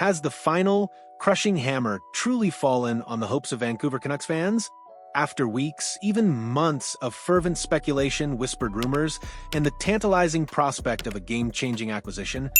Has the final, crushing hammer truly fallen on the hopes of Vancouver Canucks fans? After weeks, even months of fervent speculation, whispered rumors, and the tantalizing prospect of a game-changing acquisition,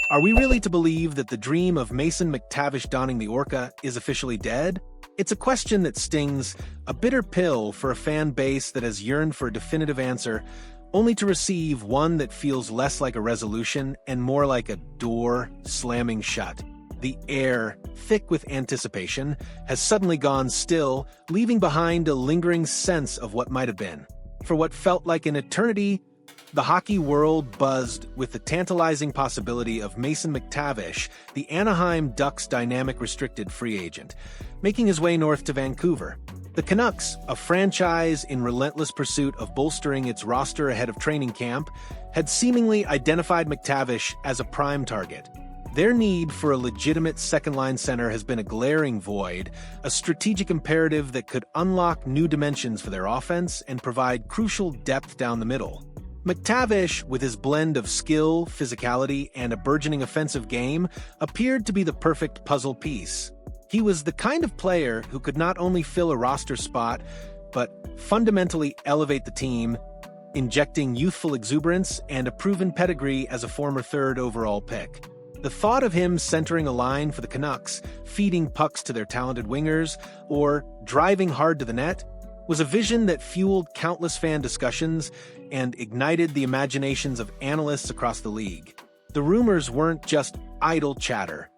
are we really to believe that the dream of Mason McTavish donning the Orca is officially dead? It's a question that stings, a bitter pill for a fan base that has yearned for a definitive answer, only to receive one that feels less like a resolution and more like a door slamming shut. The air, thick with anticipation, has suddenly gone still, leaving behind a lingering sense of what might have been. For what felt like an eternity, the hockey world buzzed with the tantalizing possibility of Mason McTavish, the Anaheim Ducks' dynamic restricted free agent, making his way north to Vancouver. The Canucks, a franchise in relentless pursuit of bolstering its roster ahead of training camp, had seemingly identified McTavish as a prime target. Their need for a legitimate second-line center has been a glaring void, a strategic imperative that could unlock new dimensions for their offense and provide crucial depth down the middle. McTavish, with his blend of skill, physicality, and a burgeoning offensive game, appeared to be the perfect puzzle piece. He was the kind of player who could not only fill a roster spot, but fundamentally elevate the team, injecting youthful exuberance and a proven pedigree as a former third overall pick. The thought of him centering a line for the Canucks, feeding pucks to their talented wingers, or driving hard to the net, was a vision that fueled countless fan discussions and ignited the imaginations of analysts across the league. The rumors weren't just idle chatter.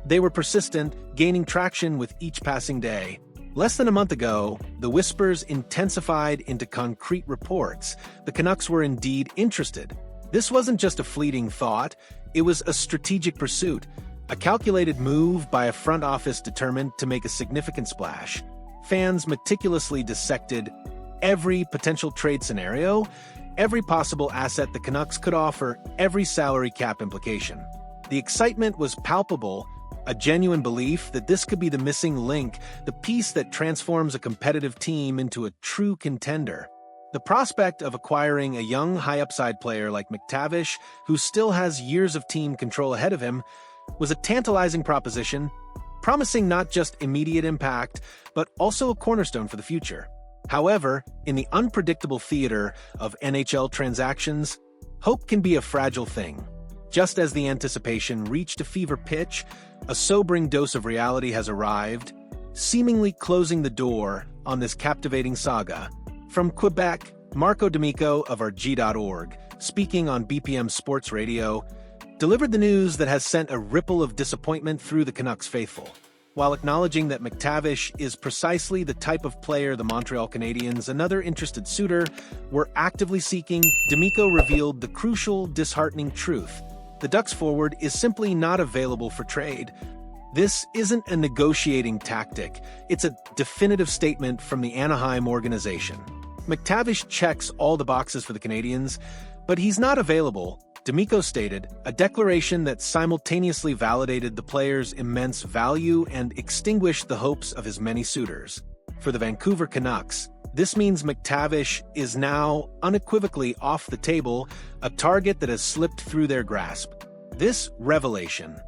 They were persistent, gaining traction with each passing day. Less than a month ago, the whispers intensified into concrete reports. The Canucks were indeed interested. This wasn't just a fleeting thought, it was a strategic pursuit, a calculated move by a front office determined to make a significant splash. Fans meticulously dissected every potential trade scenario, every possible asset the Canucks could offer, every salary cap implication. The excitement was palpable, a genuine belief that this could be the missing link, the piece that transforms a competitive team into a true contender. The prospect of acquiring a young, high-upside player like McTavish, who still has years of team control ahead of him, was a tantalizing proposition, promising not just immediate impact, but also a cornerstone for the future. However, in the unpredictable theater of NHL transactions, hope can be a fragile thing. Just as the anticipation reached a fever pitch, a sobering dose of reality has arrived, seemingly closing the door on this captivating saga. From Quebec, Marco D'Amico of RG.org, speaking on BPM Sports Radio, delivered the news that has sent a ripple of disappointment through the Canucks faithful. While acknowledging that McTavish is precisely the type of player the Montreal Canadiens, another interested suitor, were actively seeking, D'Amico revealed the crucial, disheartening truth. The Ducks forward is simply not available for trade. This isn't a negotiating tactic, it's a definitive statement from the Anaheim organization. McTavish checks all the boxes for the Canadiens, but he's not available, D'Amico stated, a declaration that simultaneously validated the player's immense value and extinguished the hopes of his many suitors. For the Vancouver Canucks, this means McTavish is now unequivocally off the table, a target that has slipped through their grasp. This revelation,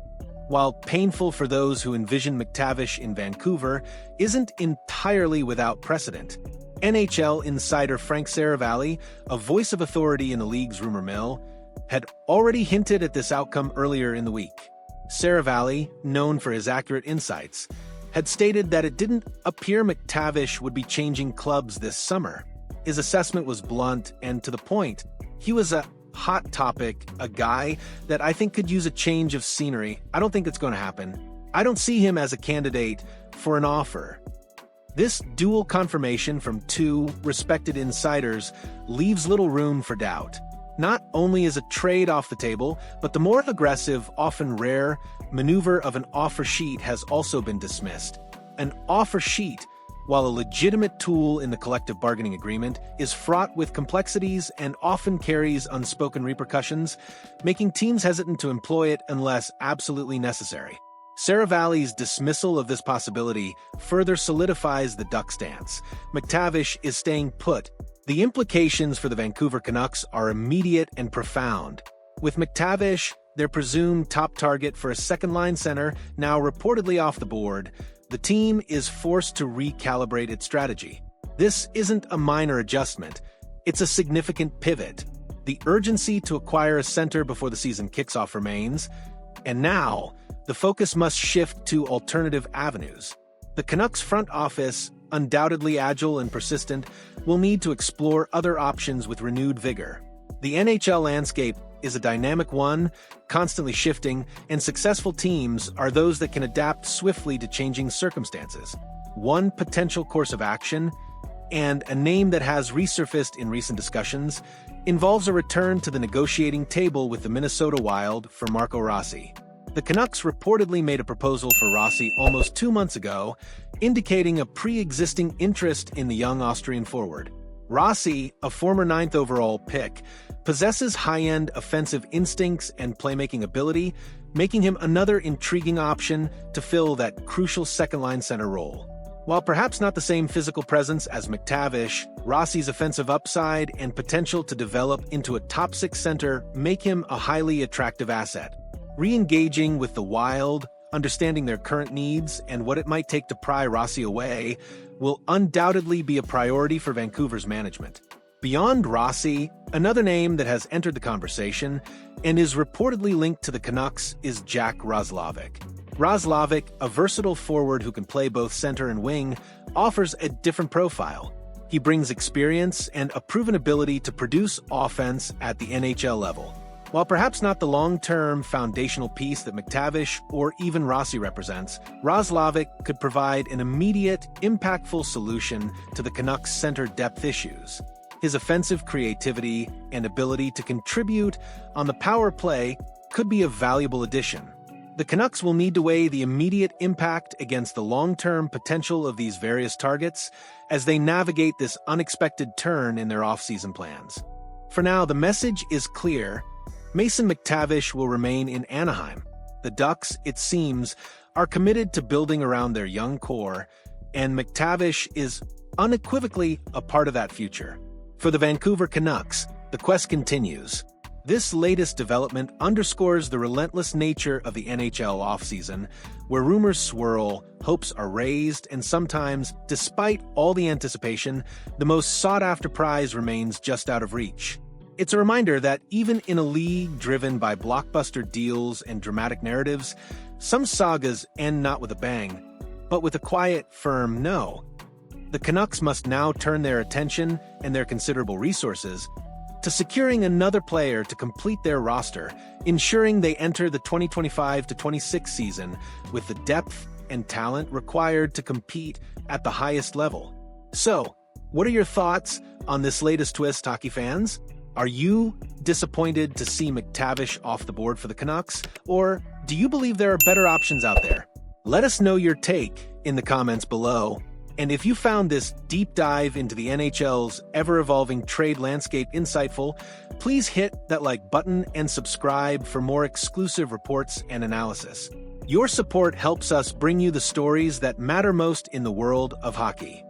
while painful for those who envision McTavish in Vancouver, isn't entirely without precedent. NHL insider Frank Saravalli, a voice of authority in the league's rumor mill, had already hinted at this outcome earlier in the week. Saravalli, known for his accurate insights, had stated that it didn't appear McTavish would be changing clubs this summer. His assessment was blunt and to the point. He was a hot topic, a guy that I think could use a change of scenery. I don't think it's going to happen. I don't see him as a candidate for an offer. This dual confirmation from two respected insiders leaves little room for doubt. Not only is a trade off the table, but the more aggressive, often rare, maneuver of an offer sheet has also been dismissed. An offer sheet, while a legitimate tool in the collective bargaining agreement, is fraught with complexities and often carries unspoken repercussions, making teams hesitant to employ it unless absolutely necessary. Saravalli's dismissal of this possibility further solidifies the Ducks' stance. McTavish is staying put. The implications for the Vancouver Canucks are immediate and profound. With McTavish, their presumed top target for a second-line center, now reportedly off the board, the team is forced to recalibrate its strategy. This isn't a minor adjustment, it's a significant pivot. The urgency to acquire a center before the season kicks off remains, and now, the focus must shift to alternative avenues. The Canucks front office, undoubtedly agile and persistent, will need to explore other options with renewed vigor. The NHL landscape is a dynamic one, constantly shifting, and successful teams are those that can adapt swiftly to changing circumstances. One potential course of action, and a name that has resurfaced in recent discussions, involves a return to the negotiating table with the Minnesota Wild for Marco Rossi. The Canucks reportedly made a proposal for Rossi almost 2 months ago, indicating a pre-existing interest in the young Austrian forward. Rossi, a former 9th overall pick, possesses high-end offensive instincts and playmaking ability, making him another intriguing option to fill that crucial second-line center role. While perhaps not the same physical presence as McTavish, Rossi's offensive upside and potential to develop into a top-6 center make him a highly attractive asset. Re-engaging with the Wild, understanding their current needs and what it might take to pry Rossi away, will undoubtedly be a priority for Vancouver's management. Beyond Rossi, another name that has entered the conversation and is reportedly linked to the Canucks is Jack Roslovic. Roslovic, a versatile forward who can play both center and wing, offers a different profile. He brings experience and a proven ability to produce offense at the NHL level. While perhaps not the long-term foundational piece that McTavish or even Rossi represents, Roslovic could provide an immediate, impactful solution to the Canucks' center depth issues. His offensive creativity and ability to contribute on the power play could be a valuable addition. The Canucks will need to weigh the immediate impact against the long-term potential of these various targets as they navigate this unexpected turn in their off-season plans. For now, the message is clear. Mason McTavish will remain in Anaheim. The Ducks, it seems, are committed to building around their young core, and McTavish is unequivocally a part of that future. For the Vancouver Canucks, the quest continues. This latest development underscores the relentless nature of the NHL offseason, where rumors swirl, hopes are raised, and sometimes, despite all the anticipation, the most sought-after prize remains just out of reach. It's a reminder that even in a league driven by blockbuster deals and dramatic narratives, some sagas end not with a bang, but with a quiet, firm no. The Canucks must now turn their attention and their considerable resources to securing another player to complete their roster, ensuring they enter the 2025-26 season with the depth and talent required to compete at the highest level. So, what are your thoughts on this latest twist, hockey fans? Are you disappointed to see McTavish off the board for the Canucks, or do you believe there are better options out there? Let us know your take in the comments below. And if you found this deep dive into the NHL's ever-evolving trade landscape insightful, please hit that like button and subscribe for more exclusive reports and analysis. Your support helps us bring you the stories that matter most in the world of hockey.